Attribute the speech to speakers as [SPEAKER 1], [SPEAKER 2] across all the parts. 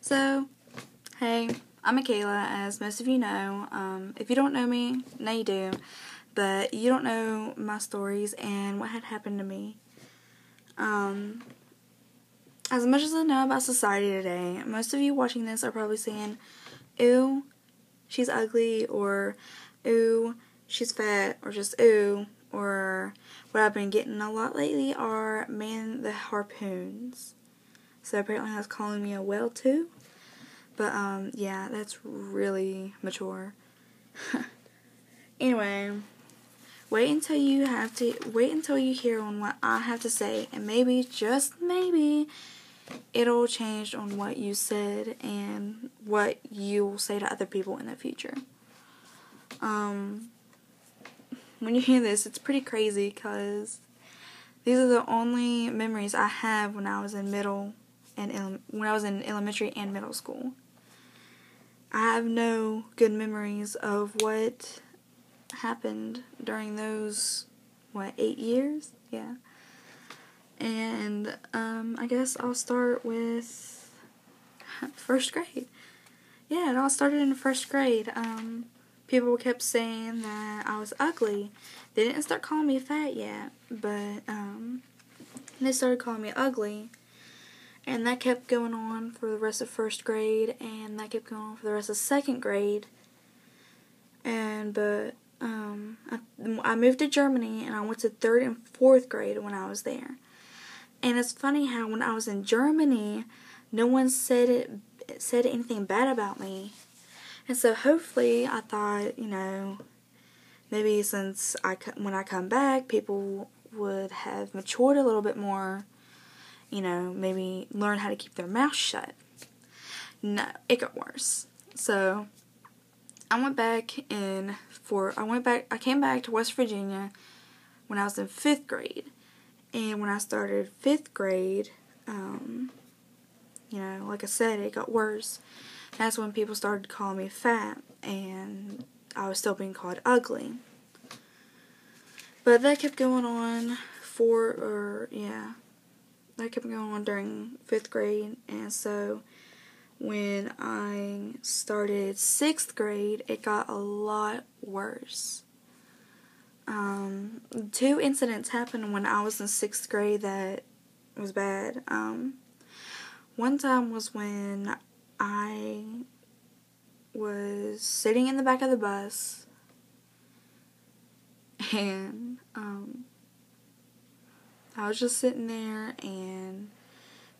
[SPEAKER 1] So, hey, I'm Michaela, as most of you know. If you don't know me, now you do, but you don't know my stories and what had happened to me. As much as I know about society today, most of you watching this are probably saying, "Ew, she's ugly," or "Ew, she's fat," or just "Ew," or what I've been getting a lot lately are "Man the harpoons." So apparently that's calling me a whale too. But, yeah, that's really mature. Anyway, wait until you hear on what I have to say, and maybe, just maybe, it'll change on what you said and what you will say to other people in the future. When you hear this, it's pretty crazy, because these are the only memories I have when I was in elementary and middle school. I have no good memories of what happened during those, 8 years? Yeah. And, I guess I'll start with first grade. Yeah, it all started in first grade. People kept saying that I was ugly. They didn't start calling me fat yet, but, they started calling me ugly. And that kept going on for the rest of first grade, and that kept going on for the rest of second grade. But I moved to Germany, and I went to third and fourth grade when I was there. And it's funny how when I was in Germany, no one said anything bad about me. And so hopefully, I thought, maybe when I come back, people would have matured a little bit more. Maybe learn how to keep their mouth shut. No, it got worse. So, I came back to West Virginia when I was in 5th grade. And when I started 5th grade, like I said, it got worse. That's when people started calling me fat, and I was still being called ugly. But that kept going on that kept going on during 5th grade, and so when I started 6th grade, it got a lot worse. 2 incidents happened when I was in 6th grade that was bad. One time was when I was sitting in the back of the bus, and I was just sitting there, and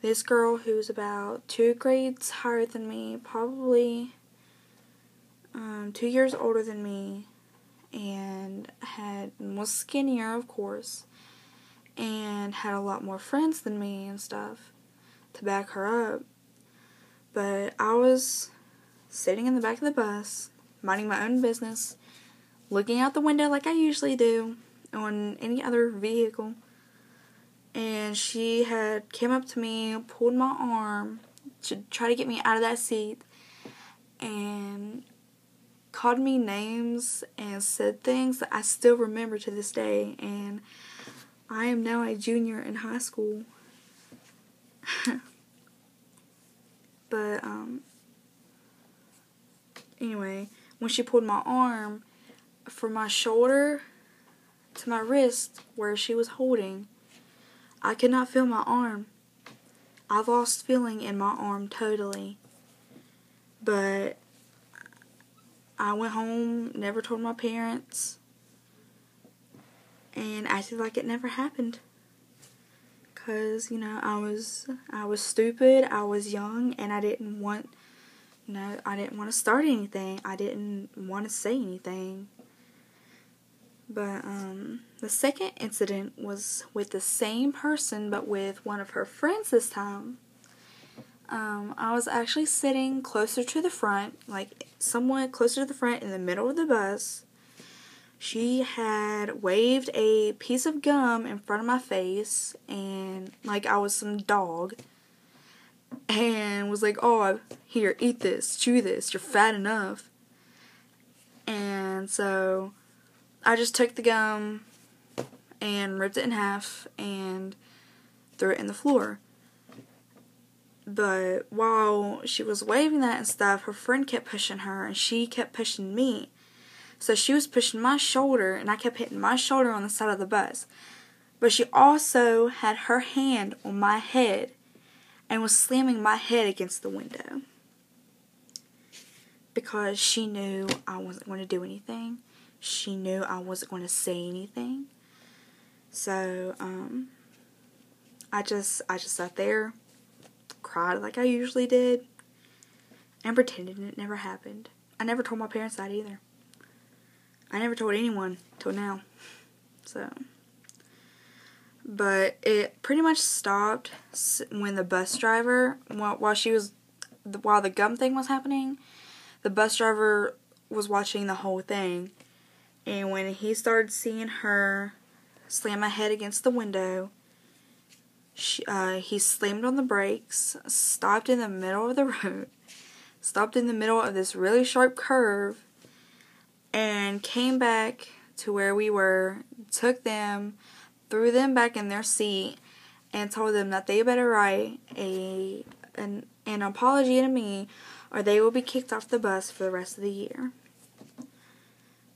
[SPEAKER 1] this girl who's about 2 grades higher than me, probably 2 years older than me, and was skinnier, of course, and had a lot more friends than me and stuff to back her up. But I was sitting in the back of the bus, minding my own business, looking out the window like I usually do on any other vehicle. And she had came up to me, pulled my arm to try to get me out of that seat, and called me names and said things that I still remember to this day. And I am now a junior in high school. But, anyway, when she pulled my arm, from my shoulder to my wrist where she was holding, I could not feel my arm. I lost feeling in my arm totally. But I went home, never told my parents, and acted like it never happened. 'Cause, I was stupid, I was young, and I didn't want to start anything. I didn't want to say anything. But, the second incident was with the same person, but with one of her friends this time. I was actually sitting closer to the front, like somewhat closer to the front in the middle of the bus. She had waved a piece of gum in front of my face, and like I was some dog, and was like, "Oh, here, eat this, chew this, you're fat enough." And so I just took the gum and ripped it in half and threw it in the floor. But while she was waving that and stuff, her friend kept pushing her, and she kept pushing me. So she was pushing my shoulder, and I kept hitting my shoulder on the side of the bus. But she also had her hand on my head and was slamming my head against the window. Because she knew I wasn't going to do anything. She knew I wasn't going to say anything. So, I just sat there, cried like I usually did, and pretended it never happened. I never told my parents that either. I never told anyone till now. So, but it pretty much stopped when the bus driver, while the gum thing was happening, the bus driver was watching the whole thing, and when he started seeing her slam my head against the window, he slammed on the brakes, stopped in the middle of the road, stopped in the middle of this really sharp curve, and came back to where we were, took them, threw them back in their seat, and told them that they better write an apology to me, or they will be kicked off the bus for the rest of the year.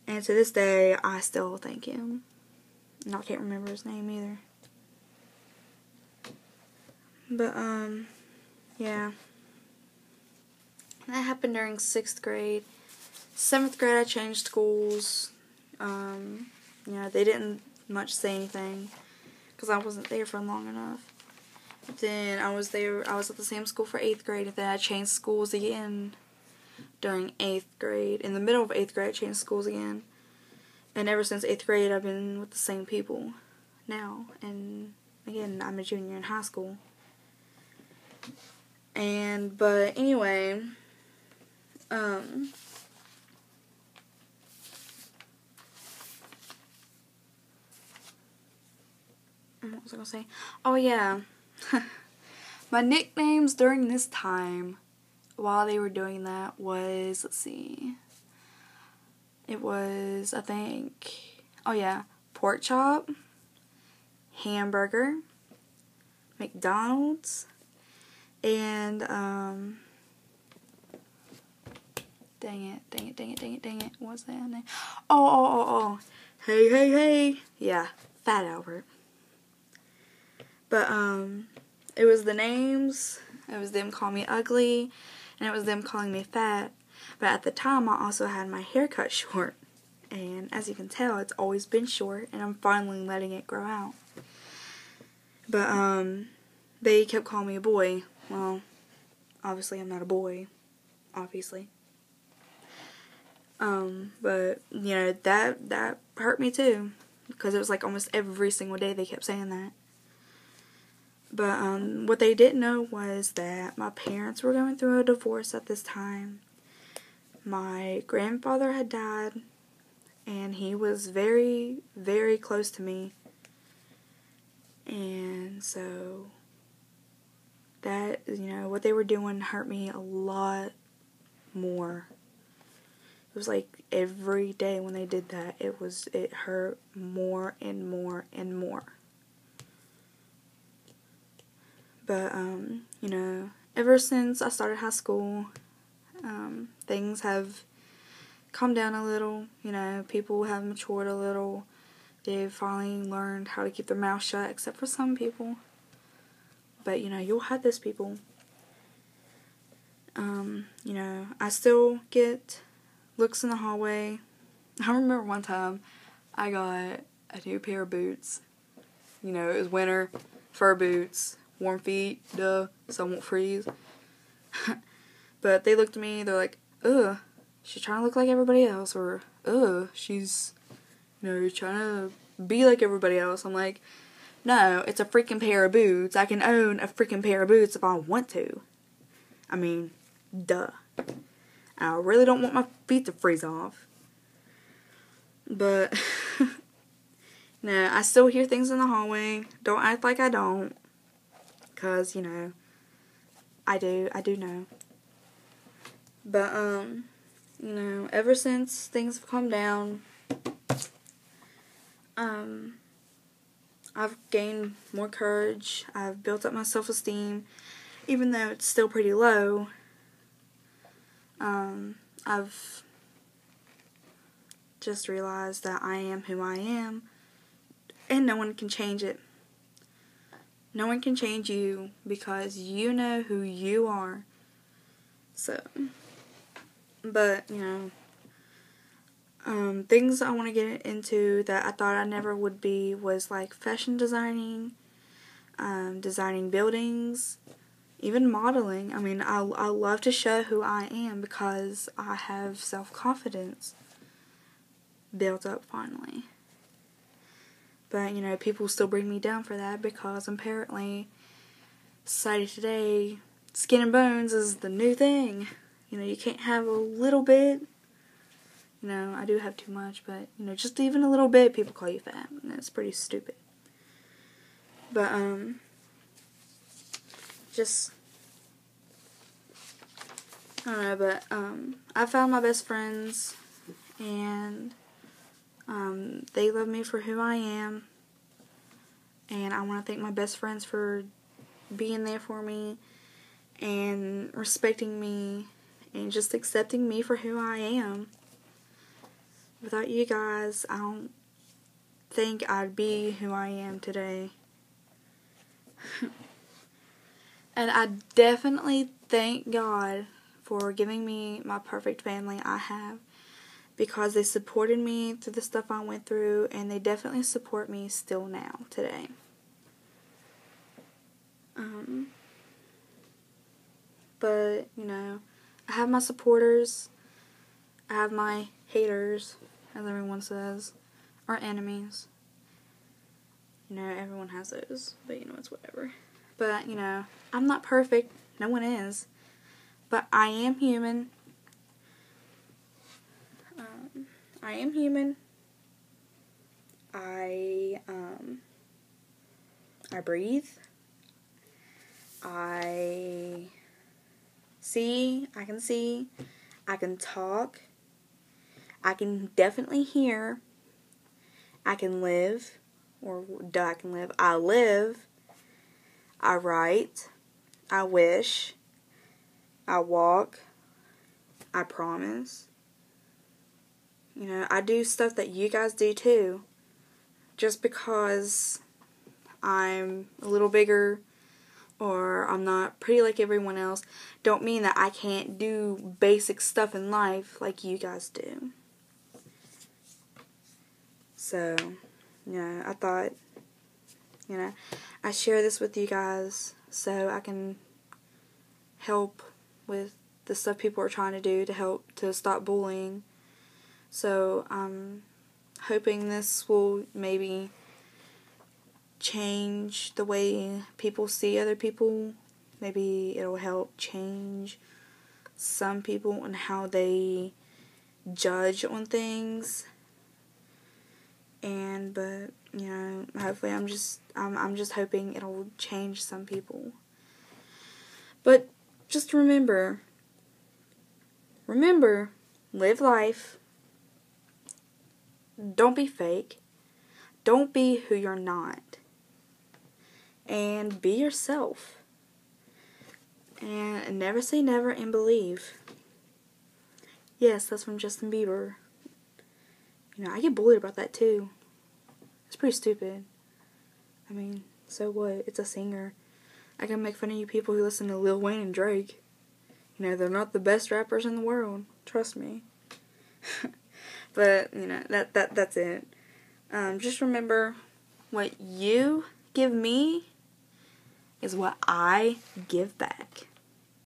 [SPEAKER 1] And to this day, I still thank him. And I can't remember his name either. But, yeah. That happened during 6th grade. 7th grade, I changed schools. They didn't much say anything because I wasn't there for long enough. Then I was at the same school for 8th grade, and then I changed schools again during 8th grade. In the middle of 8th grade, I changed schools again. And ever since 8th grade, I've been with the same people now. And again, I'm a junior in high school. But anyway, what was I gonna say? Oh yeah, my nicknames during this time, while they were doing that, was, let's see, it was, I think, oh yeah, pork chop, hamburger, McDonald's, and, dang it, what's that name? Oh, hey, yeah, Fat Albert. But, it was the names, it was them calling me ugly, and it was them calling me fat. But at the time, I also had my hair cut short. And as you can tell, it's always been short, and I'm finally letting it grow out. But, they kept calling me a boy. Well, obviously I'm not a boy. Obviously. But, that hurt me too. Because it was like almost every single day they kept saying that. But, what they didn't know was that my parents were going through a divorce at this time. My grandfather had died, and he was very, very close to me. And so, that, what they were doing hurt me a lot more. It was like every day when they did that, it hurt more and more and more. But, ever since I started high school, things have calmed down a little. People have matured a little. They've finally learned how to keep their mouth shut, except for some people. But, you'll have those people. I still get looks in the hallway. I remember one time I got a new pair of boots. It was winter, fur boots, warm feet, duh, so I won't freeze. But they looked at me, they're like, ugh, she's trying to look like everybody else, or, ugh, she's, trying to be like everybody else. I'm like, no, it's a freaking pair of boots. I can own a freaking pair of boots if I want to. I mean, duh. I really don't want my feet to freeze off. But, I still hear things in the hallway. Don't act like I don't. Because, I do know. But, ever since things have calmed down, I've gained more courage. I've built up my self-esteem. even though it's still pretty low, I've just realized that I am who I am, and no one can change it. No one can change you because you know who you are. So, but, things I want to get into that I thought I never would be was like fashion designing, designing buildings, even modeling. I mean, I love to show who I am because I have self-confidence built up finally. But, people still bring me down for that because apparently society today, skin and bones is the new thing. You can't have a little bit. I do have too much, but, just even a little bit, people call you fat. And it's pretty stupid. But, just, I don't know, but, I found my best friends, and, they love me for who I am, and I want to thank my best friends for being there for me, and respecting me, and just accepting me for who I am. Without you guys, I don't think I'd be who I am today. And I definitely thank God for giving me my perfect family I have, because they supported me through the stuff I went through, and they definitely support me still now, today. But, I have my supporters, I have my haters, as everyone says, or enemies. Everyone has those, but it's whatever. But, I'm not perfect, no one is, but I am human. I am human. I breathe. I can see, I can talk, I can definitely hear, I can live, I live, I write, I wish, I walk, I promise. I do stuff that you guys do too. Just because I'm a little bigger or I'm not pretty like everyone else, don't mean that I can't do basic stuff in life like you guys do. So, I thought, I share this with you guys so I can help with the stuff people are trying to do to help to stop bullying. So, I'm hoping this will maybe change the way people see other people. Maybe it'll help change some people and how they judge on things. But hopefully I'm just hoping it'll change some people. But just remember, live life. Don't be fake. Don't be who you're not. And be yourself. And never say never and believe. Yes, that's from Justin Bieber. I get bullied about that too. It's pretty stupid. I mean, so what? It's a singer. I can make fun of you people who listen to Lil Wayne and Drake. They're not the best rappers in the world. Trust me. But, that's it. Just remember, what you give me is what I give back.